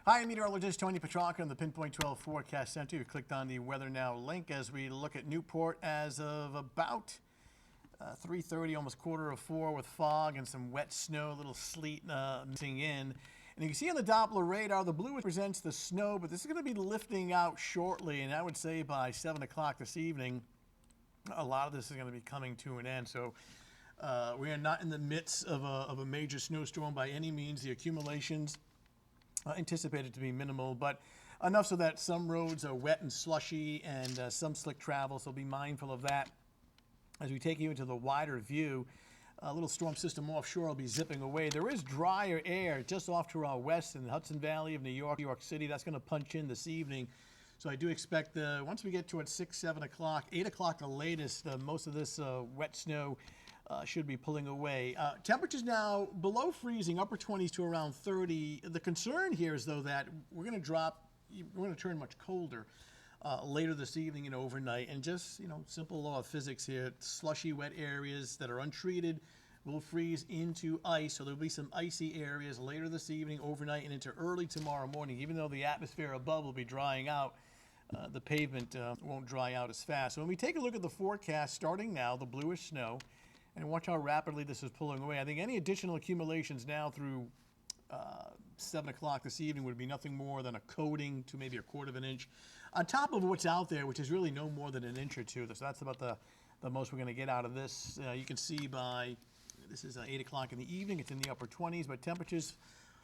Hi, I'm meteorologist Tony Petrarca in the Pinpoint 12 Forecast Center. You clicked on the Weather Now link as we look at Newport as of about 3:30, almost quarter of 4, with fog and some wet snow, a little sleet mixing in. And you can see on the Doppler radar, the blue represents the snow, but this is going to be lifting out shortly, and I would say by 7 o'clock this evening, a lot of this is going to be coming to an end. So we are not in the midst of a major snowstorm by any means. The accumulations anticipated to be minimal, but enough so that some roads are wet and slushy and some slick travel, so be mindful of that. As we take you into the wider view, a little storm system offshore will be zipping away. There is drier air just off to our west in the Hudson Valley of New York City. That's going to punch in this evening. So I do expect once we get towards 6, 7 o'clock, 8 o'clock the latest, most of this wet snow should be pulling away. Temperatures now below freezing, upper 20s to around 30. The concern here is, though, that we're going to turn much colder later this evening and overnight. And just, simple law of physics here, slushy, wet areas that are untreated will freeze into ice. So there'll be some icy areas later this evening, overnight, and into early tomorrow morning. Even though the atmosphere above will be drying out, the pavement won't dry out as fast. So when we take a look at the forecast, starting now, the bluish snow, and watch how rapidly this is pulling away. I think any additional accumulations now through 7 o'clock this evening would be nothing more than a coating to maybe a quarter of an inch on top of what's out there, which is really no more than an inch or two. So that's about the most we're going to get out of this. You can see this is 8 o'clock in the evening. It's in the upper 20s, but temperatures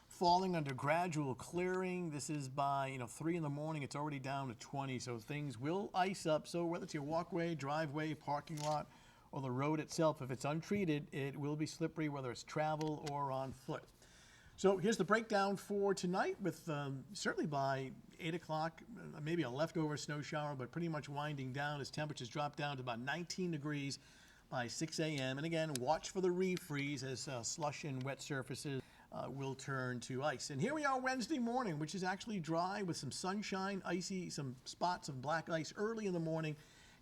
falling under gradual clearing. This is by 3 in the morning. It's already down to 20, so things will ice up. So whether it's your walkway, driveway, parking lot, or the road itself, if it's untreated, it will be slippery, whether it's travel or on foot. So here's the breakdown for tonight, with certainly by 8 o'clock, maybe a leftover snow shower, but pretty much winding down as temperatures drop down to about 19 degrees by 6 a.m. And again, watch for the refreeze as slush and wet surfaces will turn to ice. And here we are Wednesday morning, which is actually dry with some sunshine, icy, some spots of black ice early in the morning.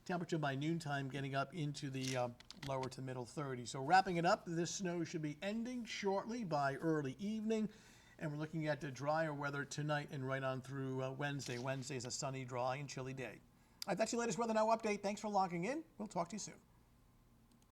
Temperature by noontime getting up into the lower to middle 30s. So wrapping it up, this snow should be ending shortly by early evening. And we're looking at the drier weather tonight and right on through Wednesday. Wednesday is a sunny, dry, and chilly day. All right, that's your latest Weather Now update. Thanks for logging in. We'll talk to you soon.